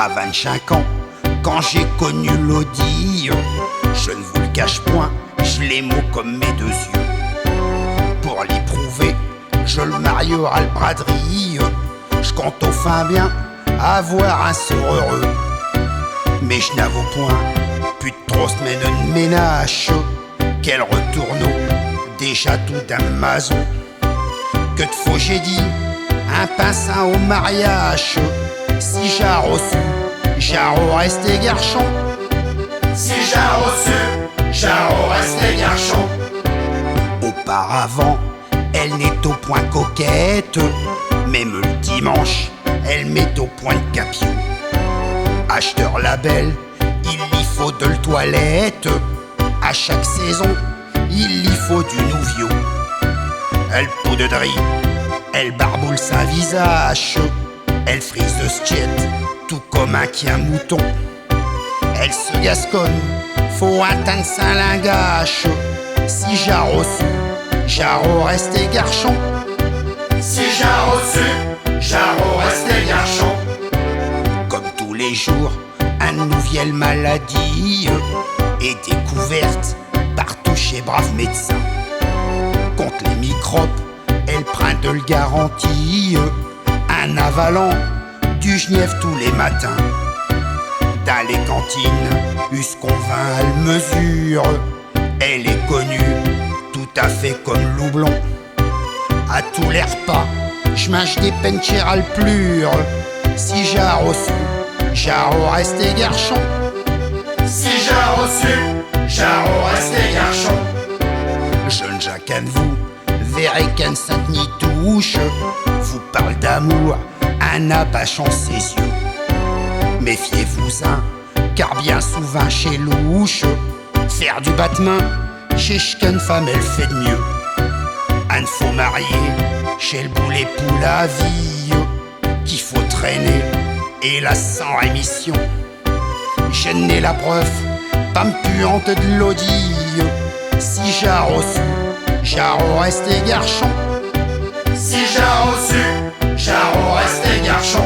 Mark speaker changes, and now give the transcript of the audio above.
Speaker 1: À 25 ans, quand j'ai connu l'Audi, je ne vous le cache point, je l'aimais comme mes deux yeux. Pour l'y prouver, je le marierai le braderie. Je compte au fin bien avoir un sort heureux. Mais je n'avoue point, plus de 3 semaines de ménage, qu'elle retourne déjà tout d'un mazo. Que de faux j'ai dit, un pinceau au mariage. Si j'ai reçu, j'ai resté garçon. Si j'ai reçu, j'ai resté garçon. Auparavant, elle n'est au point coquette. Même le dimanche, elle met au point de capiou. Acheteur label, il y faut de la toilette. À chaque saison, il y faut du nouveau. Elle poudrerie, elle barboule sa visage. Elle frise de skiet, tout comme un qui un mouton. Elle se gasconne, faut atteindre sa lingage. Si j'ai reçu, j'ai resté garçon. Si j'ai reçu, j'ai resté garçon. Comme tous les jours, un nouvel maladie est découverte partout chez braves médecins. Contre les microbes, elle prend de le garantie. Un avalant du genièvre tous les matins. Dans les cantines, jusqu'on vin à le mesure. Elle est connue, tout à fait comme Loublon. À tous les repas, je mange des penchères à le plure. Si j'ai reçu, j'ai resté garçon. Si j'ai reçu, j'ai resté garçon. Jeune Jacques, vous verrez qu'un sainte n'y touche. Vous parle d'amour, un abachant ses yeux. Méfiez-vous-en, car bien souvent chez louche, faire du battement, chez chacune femme elle fait de mieux. Un faux marié, chez le boulet pour la vie, qu'il faut traîner, et la sans rémission. Je n'ai la preuve, pas me puante de l'audi. Si j'ai reçu, j'ai resté garçon. Si j'ai reçu, j'ai resté garçon.